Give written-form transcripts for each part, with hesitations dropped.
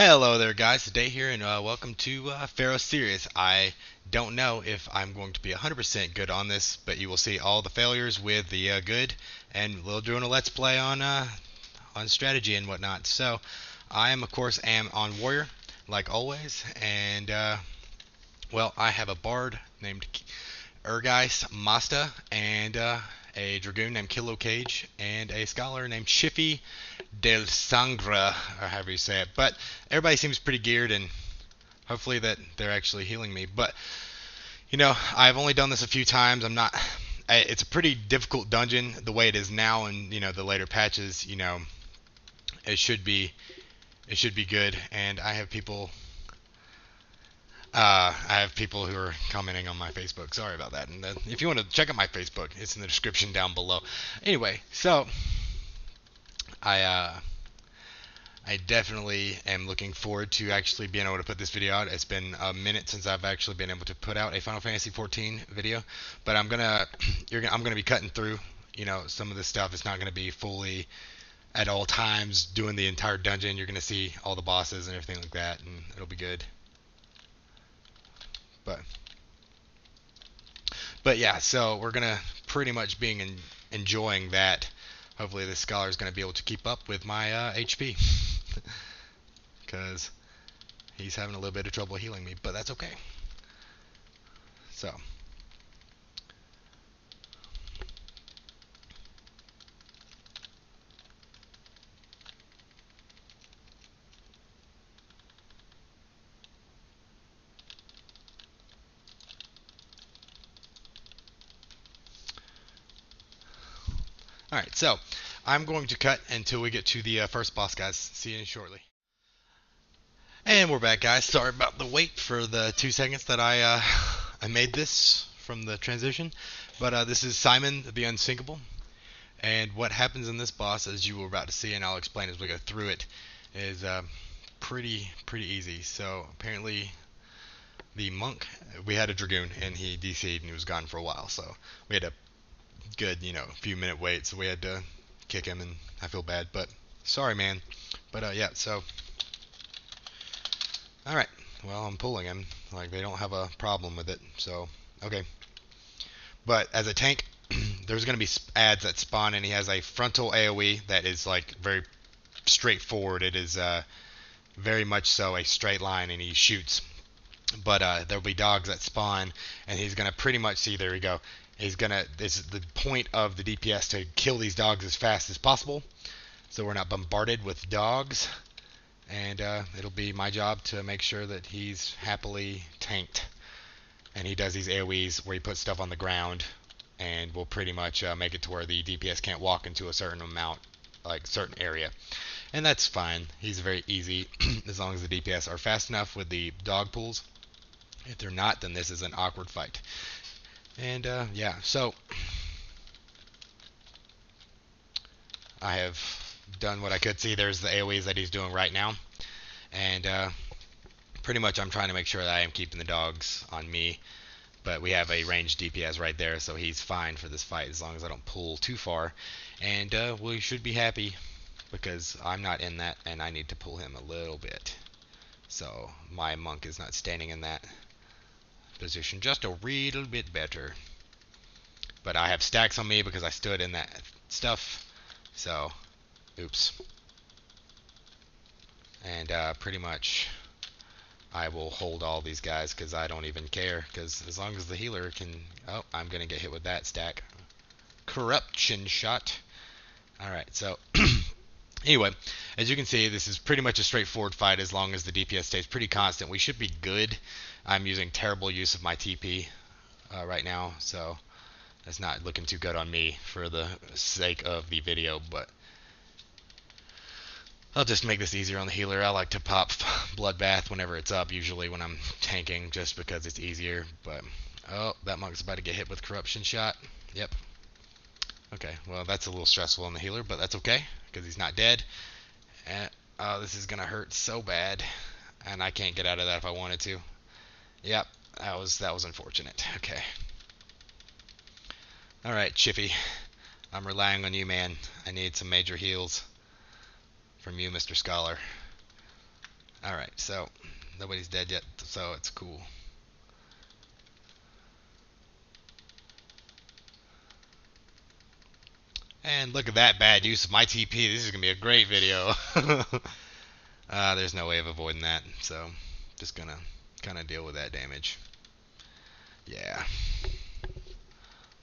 Hello there, guys. Today here, and welcome to PHARAOS Sirius. I don't know if I'm going to be 100% good on this, but you will see all the failures with the good, and we'll doing a let's play on strategy and whatnot. So, I am of course on warrior, like always, and well, I have a bard named Urgeis Masta, and a dragoon named Kilo Cage, and a scholar named Chiffy del Sangre, or however you say it. But everybody seems pretty geared, and hopefully that they're actually healing me. But I've only done this a few times. It's a pretty difficult dungeon the way it is now, and the later patches, it should be good. And I have people who are commenting on my Facebook. Sorry about that. And if you want to check out my Facebook, it's in the description down below. Anyway, so I definitely am looking forward to actually being able to put this video out. It's been a minute since I've actually been able to put out a Final Fantasy XIV video, but I'm gonna be cutting through some of this stuff. It's not gonna be fully at all times doing the entire dungeon. You're gonna see all the bosses and everything like that, and it'll be good. But yeah, so we're gonna pretty much be enjoying that. Hopefully this scholar is gonna be able to keep up with my HP, because he's having a little bit of trouble healing me, but that's okay. So. Alright, so I'm going to cut until we get to the first boss, guys. See you shortly. And we're back, guys. Sorry about the wait for the 2 seconds that I made this from the transition. But this is Simon the Unsinkable. And what happens in this boss, as you were about to see, and I'll explain as we go through it, is pretty easy. So apparently the monk, we had a dragoon, and he DC'd and he was gone for a while. So we had a good, few minute wait, so we had to kick him, and I feel bad, but sorry, man. But yeah, so alright, well, I'm pulling him, like, they don't have a problem with it, so okay. But as a tank, there's going to be ads that spawn, and he has a frontal AoE that is like very straightforward. It is very much so a straight line, and he shoots. But there'll be dogs that spawn, and he's going to pretty much see, there we go, this is the point of the DPS, to kill these dogs as fast as possible, so we're not bombarded with dogs. And it'll be my job to make sure that he's happily tanked. And he does these AoEs where he puts stuff on the ground, and will pretty much make it to where the DPS can't walk into a certain amount, like certain area. And that's fine. He's very easy as long as the DPS are fast enough with the dog pulls. If they're not, then this is an awkward fight. And yeah, so I have done what I could. See, there's the AoEs that he's doing right now, and pretty much I'm trying to make sure that I am keeping the dogs on me. But we have a ranged DPS right there, so he's fine for this fight as long as I don't pull too far. And we should be happy, because I'm not in that, and I need to pull him a little bit. So my monk is not standing in that position just a little bit better. But I have stacks on me because I stood in that stuff. So, oops. And pretty much I will hold all these guys because I don't even care. Because as long as the healer can... Oh, I'm going to get hit with that stack. Corruption shot. Alright, so... Anyway, as you can see, this is pretty much a straightforward fight as long as the DPS stays pretty constant. We should be good. I'm using terrible use of my TP right now, so that's not looking too good on me for the sake of the video, but I'll just make this easier on the healer. I like to pop Bloodbath whenever it's up, usually when I'm tanking, just because it's easier. But, oh, that monk's about to get hit with Corruption Shot. Yep. Okay, well, that's a little stressful on the healer, but that's okay, because he's not dead. And, oh, this is going to hurt so bad, and I can't get out of that if I wanted to. Yep, that was unfortunate. Okay. Alright, Chiffy. I'm relying on you, man. I need some major heals from you, Mr. Scholar. Alright, so nobody's dead yet, so it's cool. And look at that bad use of my TP. This is going to be a great video. There's no way of avoiding that, so just going to kind of deal with that damage. Yeah.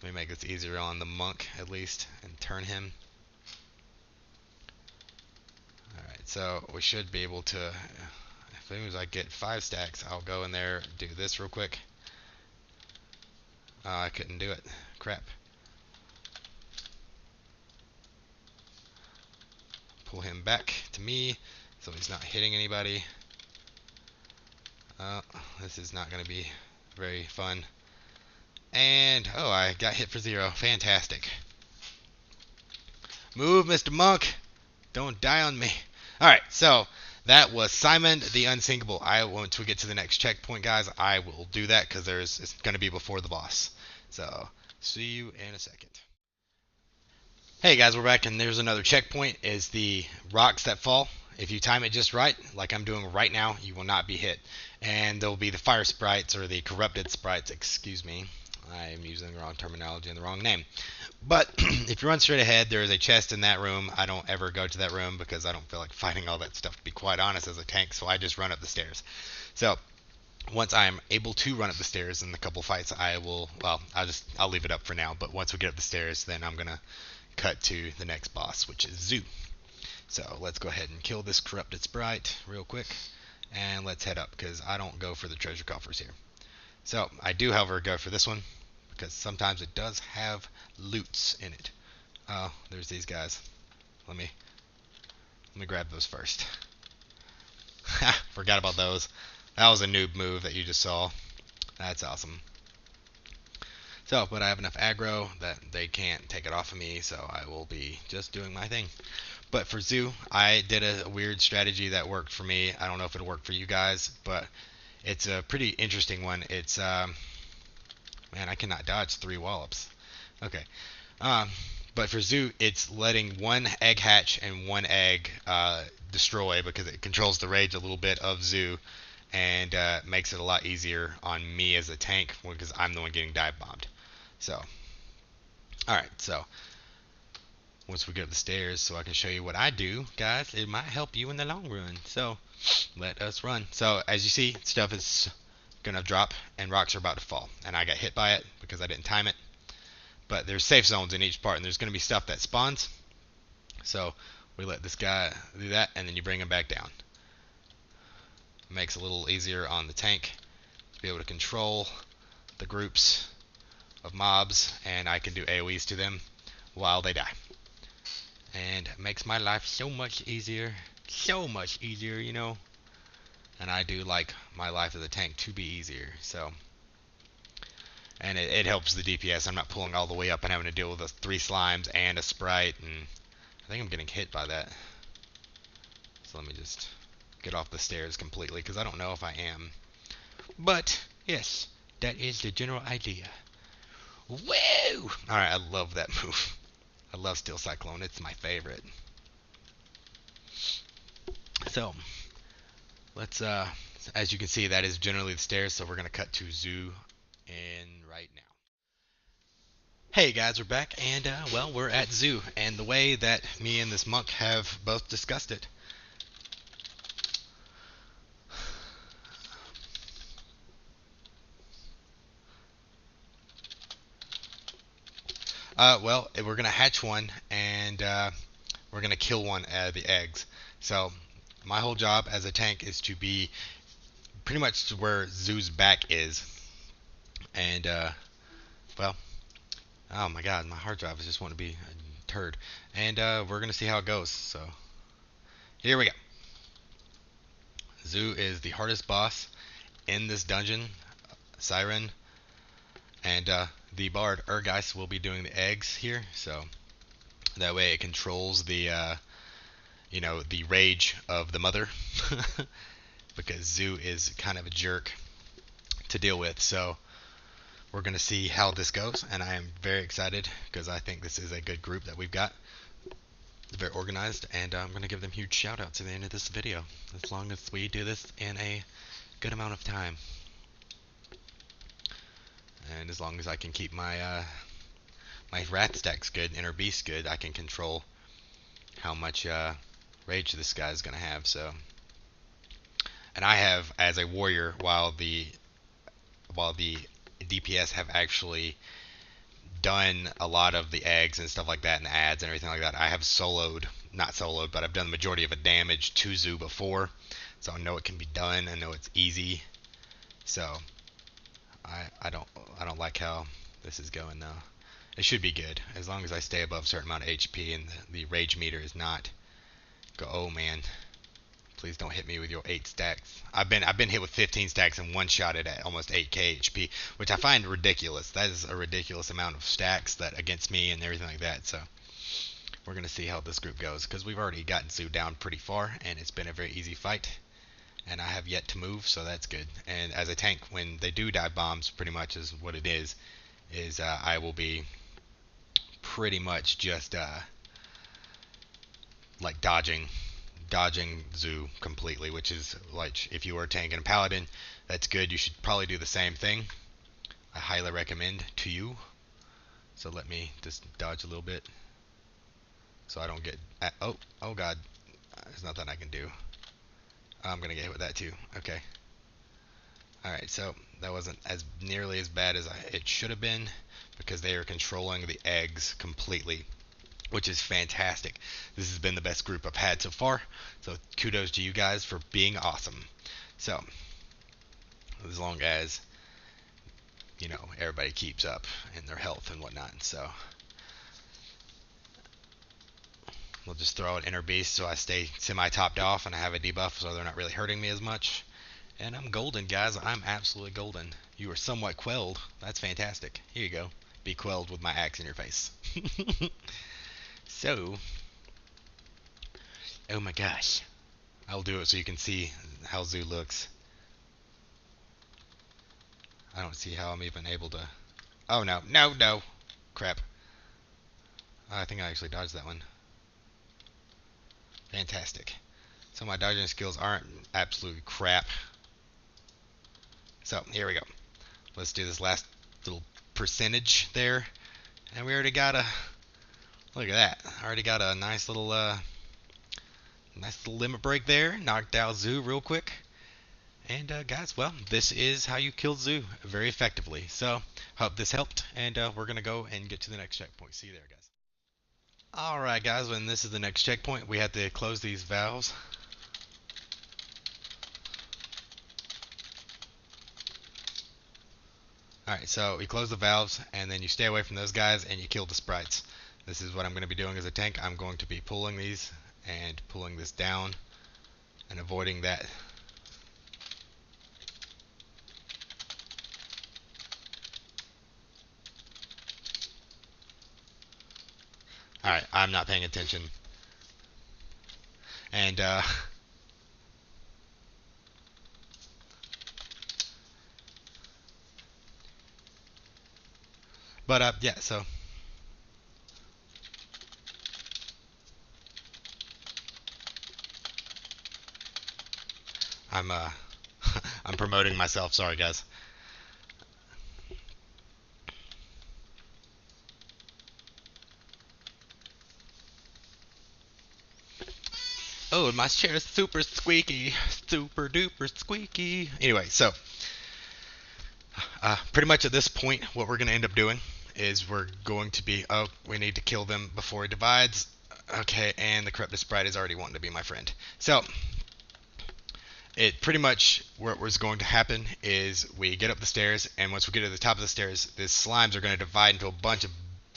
Let me make this easier on the monk, at least, and turn him. Alright, so we should be able to, as soon as I get 5 stacks, I'll go in there, do this real quick. I couldn't do it. Crap. Pull him back to me so he's not hitting anybody. This is not going to be very fun. And, oh, I got hit for 0. Fantastic. Move, Mr. Monk. Don't die on me. Alright, so that was Simon the Unsinkable. Once we get to the next checkpoint, guys, I will do that because it's going to be before the boss. So, see you in a second. Hey guys, we're back, and there's another checkpoint, is the rocks that fall. If you time it just right, like I'm doing right now, you will not be hit. And there'll be the fire sprites, or the corrupted sprites, excuse me. I am using the wrong terminology and the wrong name. But if you run straight ahead, there is a chest in that room. I don't ever go to that room because I don't feel like fighting all that stuff, to be quite honest, as a tank, so I just run up the stairs. So, once I'm able to run up the stairs in a couple fights, I'll leave it up for now, but once we get up the stairs, then I'm going to cut to the next boss, which is Zoo. So let's go ahead and kill this corrupted sprite real quick, and let's head up because I don't go for the treasure coffers here. So I do, however, go for this one because sometimes it does have loots in it. Oh, there's these guys. Let me grab those first. Forgot about those. That was a noob move that you just saw. That's awesome. So, but I have enough aggro that they can't take it off of me, so I will be just doing my thing. But for Zoo, I did a weird strategy that worked for me. I don't know if it'll work for you guys, but it's a pretty interesting one. It's, man, I cannot dodge 3 wallops. Okay. But for Zoo, it's letting 1 egg hatch and 1 egg destroy, because it controls the rage a little bit of Zoo, and makes it a lot easier on me as a tank because I'm the one getting dive bombed. So, alright, so once we get up the stairs, so I can show you what I do, guys, it might help you in the long run. So, let us run. So, as you see, stuff is going to drop and rocks are about to fall. And I got hit by it because I didn't time it. But there's safe zones in each part, and there's going to be stuff that spawns. So, we let this guy do that, and then you bring him back down. Makes it a little easier on the tank to be able to control the groups of mobs, and I can do AoEs to them while they die. And it makes my life so much easier, you know. And I do like my life as a tank to be easier, so. And it helps the DPS. I'm not pulling all the way up and having to deal with the 3 slimes and a sprite, and I think I'm getting hit by that. So let me just get off the stairs completely, because I don't know if I am. But, yes, that is the general idea. Woo! Alright, I love that move. I love Steel Cyclone. It's my favorite. So, let's, as you can see, that is generally the stairs, so we're going to cut to Zoo in right now. Hey guys, we're back, and, well, we're at Zoo, and the way that me and this monk have both discussed it. Well, we're going to hatch one, and we're going to kill one of the eggs. So, my whole job as a tank is to be pretty much to where Zoo's back is. And, well, oh my god, my hard drive is just wanting to be a turd. And we're going to see how it goes. So, here we go. Zoo is the hardest boss in this dungeon. Siren. And the bard Urgeist will be doing the eggs here, so that way it controls the, you know, the rage of the mother, because Zoo is kind of a jerk to deal with. So we're going to see how this goes, and I am very excited because I think this is a good group that we've got. very organized, and I'm going to give them huge shout outs at the end of this video, as long as we do this in a good amount of time. And as long as I can keep my my wrath stacks good, inner beast good, I can control how much rage this guy's going to have. So, and I have, as a warrior, while the DPS have actually done a lot of the eggs and stuff like that and the ads and everything like that, I have not soloed, but I've done the majority of the damage to Zoo before, so I know it can be done. I know it's easy. So I don't like how this is going though. It should be good as long as I stay above a certain amount of HP and the rage meter is not go. Oh man, please don't hit me with your 8 stacks. I've been hit with 15 stacks and one shot at almost 8k HP, which I find ridiculous. That is a ridiculous amount of stacks that against me and everything like that. So we're gonna see how this group goes, because we've already gotten Sue down pretty far and it's been a very easy fight. And I have yet to move, so that's good. And as a tank, when they do dive bombs, pretty much is what it is I will be pretty much just like dodging Zoo completely, which is like, if you were a tank and a paladin, that's good. You should probably do the same thing. I highly recommend to you. So let me just dodge a little bit so I don't get oh god, there's nothing I can do. I'm gonna get hit with that too. Okay. Alright, so that wasn't as nearly as bad as it should have been, because they are controlling the eggs completely, which is fantastic. This has been the best group I've had so far, so kudos to you guys for being awesome. So, as long as, you know, everybody keeps up in their health and whatnot, so we'll just throw an inner beast so I stay semi-topped off and I have a debuff so they're not really hurting me as much. And I'm golden, guys. I'm absolutely golden. You are somewhat quelled. That's fantastic. Here you go. Be quelled with my axe in your face. So, oh my gosh. I'll do it so you can see how Zoo looks. I don't see how I'm even able to... Oh, no. No, no. Crap. I think I actually dodged that one. Fantastic. So my dodging skills aren't absolutely crap. So, here we go. Let's do this last little percentage there. And we already got a... Look at that. I already got a nice little limit break there. Knocked out Zoo real quick. And guys, well, this is how you kill Zoo very effectively. So, hope this helped. And we're going to go and get to the next checkpoint. See you there, guys. Alright, guys, when this is the next checkpoint, we have to close these valves. Alright, so you close the valves, and then you stay away from those guys, and you kill the sprites. This is what I'm going to be doing as a tank. I'm going to be pulling these, and pulling this down, and avoiding that. Alright, I'm not paying attention. And, but, yeah, so... I'm I'm promoting myself. Sorry, guys. Oh, my chair is super squeaky, super duper squeaky. Anyway, so pretty much at this point, what we're going to end up doing is we're going to be, oh, we need to kill them before he divides. Okay, and the corrupted sprite is already wanting to be my friend. So it pretty much, what was going to happen is we get up the stairs, and once we get to the top of the stairs, the slimes are going to divide into a bunch of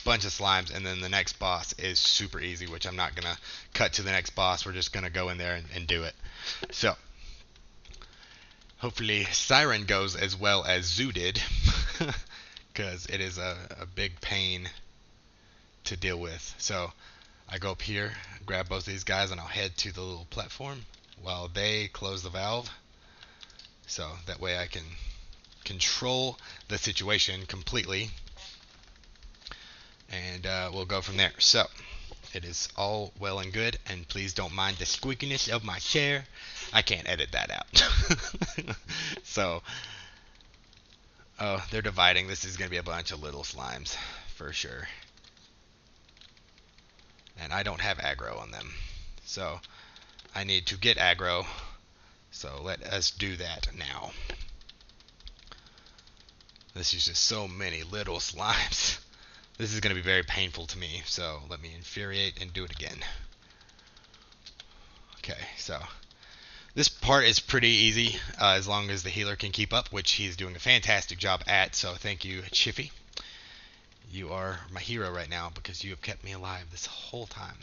slimes, and then the next boss is super easy, which I'm not going to cut to the next boss. We're just going to go in there and do it. So hopefully Siren goes as well as Zoo did, because it is a big pain to deal with. So I go up here, grab both of these guys, and I'll head to the little platform while they close the valve, so that way I can control the situation completely, and we'll go from there. So It is all well and good, and please don't mind the squeakiness of my chair. I can't edit that out. So, oh, they're dividing. This is going to be a bunch of little slimes, for sure. And I don't have aggro on them. So, I need to get aggro. So, let us do that now. This is just so many little slimes. This is going to be very painful to me, so let me infuriate and do it again. Okay, so this part is pretty easy as long as the healer can keep up, which he's doing a fantastic job at, so thank you, Chiffy. You are my hero right now because you have kept me alive this whole time.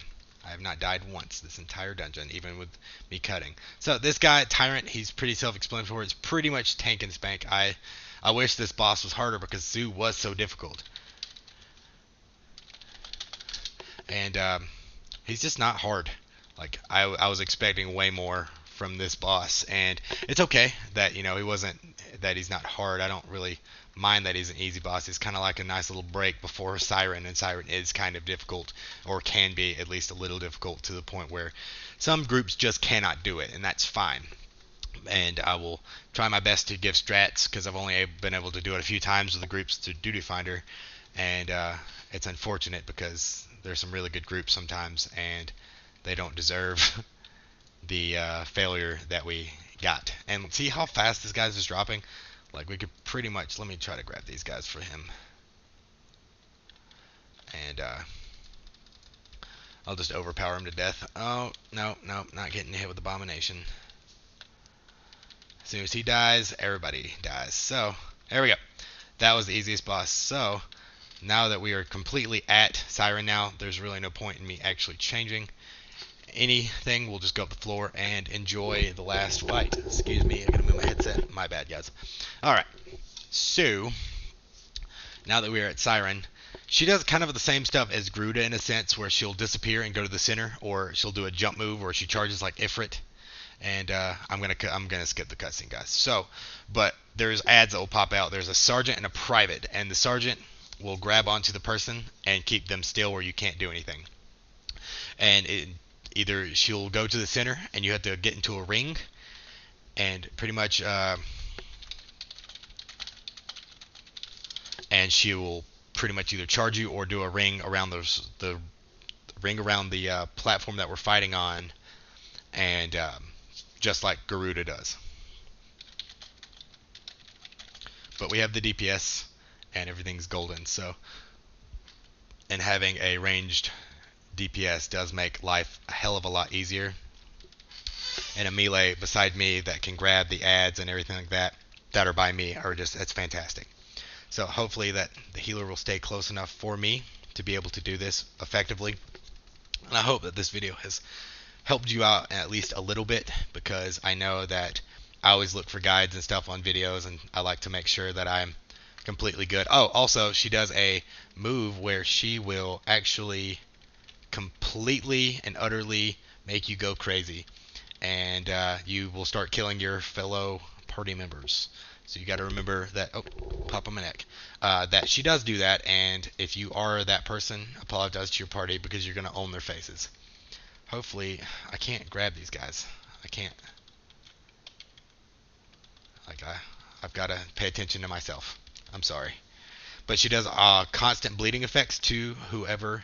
I have not died once this entire dungeon, even with me cutting. So this guy, Tyrant, he's pretty self-explanatory. It's pretty much tank and spank. I wish this boss was harder because Zoo was so difficult. And he's just not hard. Like I was expecting way more from this boss, and it's okay that he's not hard. I don't really mind that he's an easy boss. It's kind of like a nice little break before Siren, and Siren is kind of difficult, or can be at least a little difficult, to the point where some groups just cannot do it, and that's fine. And I will try my best to give strats, because I've only been able to do it a few times with the groups through Duty Finder, and it's unfortunate because there's some really good groups sometimes, and they don't deserve the failure that we got. And see how fast this guy's just dropping? Like, we could pretty much... Let me try to grab these guys for him. And I'll just overpower him to death. Oh, no, not getting hit with Abomination. As soon as he dies, everybody dies. So, there we go. That was the easiest boss. So, now that we are completely at Siren now, there's really no point in me actually changing anything. We'll just go up the floor and enjoy the last fight. Excuse me, I gotta move my headset. My bad, guys. Alright, so now that we're at Siren, she does kind of the same stuff as Gruda in a sense, where she'll disappear and go to the center, or she'll do a jump move, or she charges like Ifrit. And I'm gonna skip the cutscene, guys. So, but there's ads that will pop out. There's a sergeant and a private, and the sergeant will grab onto the person and keep them still where you can't do anything. And either she'll go to the center and you have to get into a ring, and pretty much and she will pretty much either charge you or do a ring around the platform that we're fighting on, and just like Garuda does. But we have the DPS and everything's golden, so, and having a ranged DPS does make life a hell of a lot easier. And a melee beside me that can grab the ads and everything like that are by me are just, that's fantastic. So hopefully that the healer will stay close enough for me to be able to do this effectively. And I hope that this video has helped you out at least a little bit, because I know that I always look for guides and stuff on videos, and I like to make sure that I'm completely good. Oh, also, she does a move where she will actually completely and utterly make you go crazy, and you will start killing your fellow party members. So you got to remember that. Oh, pop on my neck. That she does do that, and if you are that person, apologize to your party, because you're going to own their faces. Hopefully, I can't grab these guys. I can't. Like, I've got to pay attention to myself. I'm sorry. But she does constant bleeding effects to whoever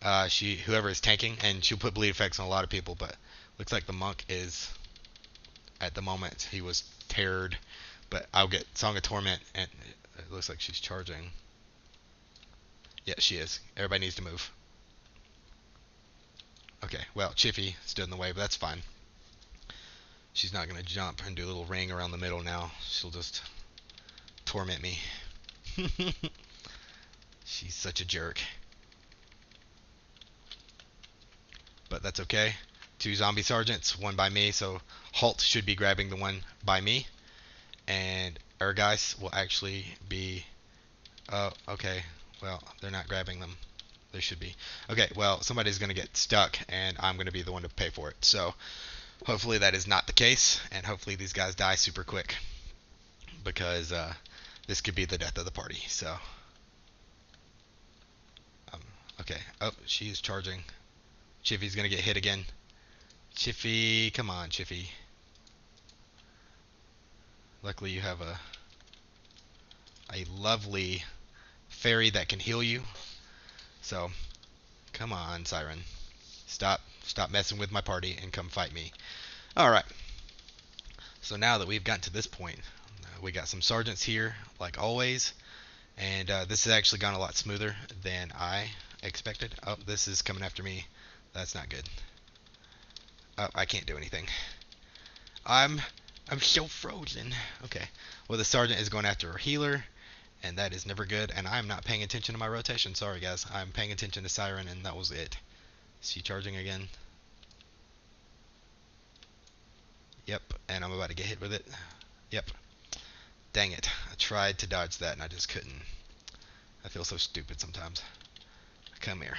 is tanking, and she'll put bleed effects on a lot of people. But looks like the monk is, at the moment, he was teared. But I'll get Song of Torment, and it looks like she's charging. Yeah, she is. Everybody needs to move. Okay, well, Chiffy stood in the way, but that's fine. She's not going to jump and do a little ring around the middle now. She'll just torment me. She's such a jerk. But that's okay. 2 zombie sergeants, 1 by me, so Halt should be grabbing the one by me. And Ergeist will actually be... Oh, okay. Well, they're not grabbing them. They should be. Okay, well, somebody's going to get stuck, and I'm going to be the one to pay for it. So, hopefully that is not the case, and hopefully these guys die super quick, because this could be the death of the party. So, okay. Oh, she's charging. Chiffy's gonna get hit again. Chiffy, come on, Chiffy. Luckily you have a lovely fairy that can heal you. So, come on, Siren. Stop messing with my party and come fight me. Alright. So now that we've gotten to this point, we got some sergeants here, like always. And this has actually gone a lot smoother than I expected. Oh, this is coming after me. That's not good. Oh, I can't do anything. I'm so frozen. Okay. Well, the sergeant is going after a healer, and that is never good. And I'm not paying attention to my rotation. Sorry, guys. I'm paying attention to Siren, and that was it. Is she charging again? Yep. And I'm about to get hit with it. Yep. Dang it. I tried to dodge that, and I just couldn't. I feel so stupid sometimes. Come here.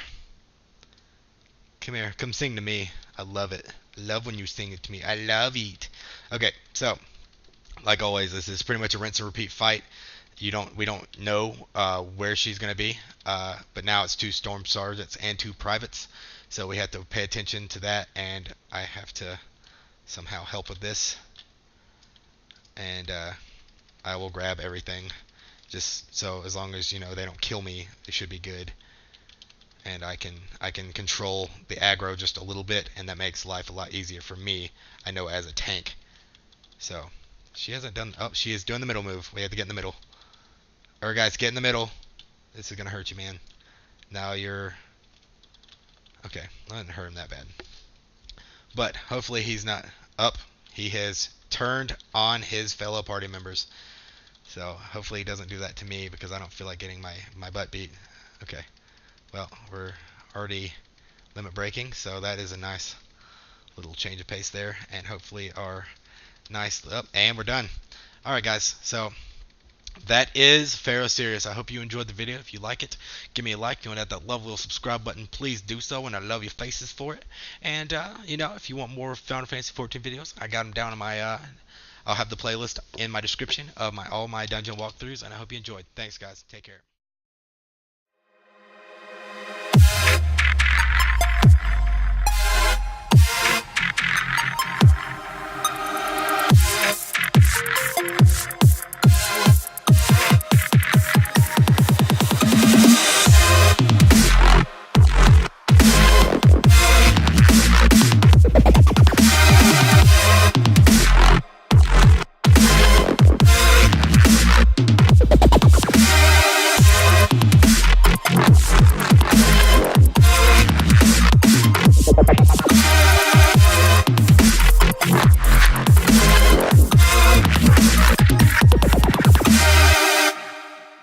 Come here. Come sing to me. I love it. I love when you sing it to me. I love it. Okay, so like always, this is pretty much a rinse and repeat fight. We don't know where she's gonna be, but now it's 2 storm sergeants and 2 privates, so we have to pay attention to that, and I have to somehow help with this, and I will grab everything, just so as long as they don't kill me, it should be good. And I can control the aggro just a little bit, and that makes life a lot easier for me, I know, as a tank. So she hasn't done. Oh, she is doing the middle move. We have to get in the middle. Alright, guys, get in the middle. This is gonna hurt you, man. Now you're okay. I didn't hurt him that bad, but hopefully he's not up. He has turned on his fellow party members, so hopefully he doesn't do that to me, because I don't feel like getting my butt beat. Okay. Well, we're already limit breaking, so that is a nice little change of pace there, and hopefully our nice up, and we're done. Alright, guys, so that is PHARAOS Sirius. I hope you enjoyed the video. If you like it, give me a like. If you want to hit that lovely little subscribe button, please do so, and I love your faces for it. And if you want more Final Fantasy 14 videos, I got them down in my I'll have the playlist in my description of all my dungeon walkthroughs, and I hope you enjoyed. Thanks, guys. Take care.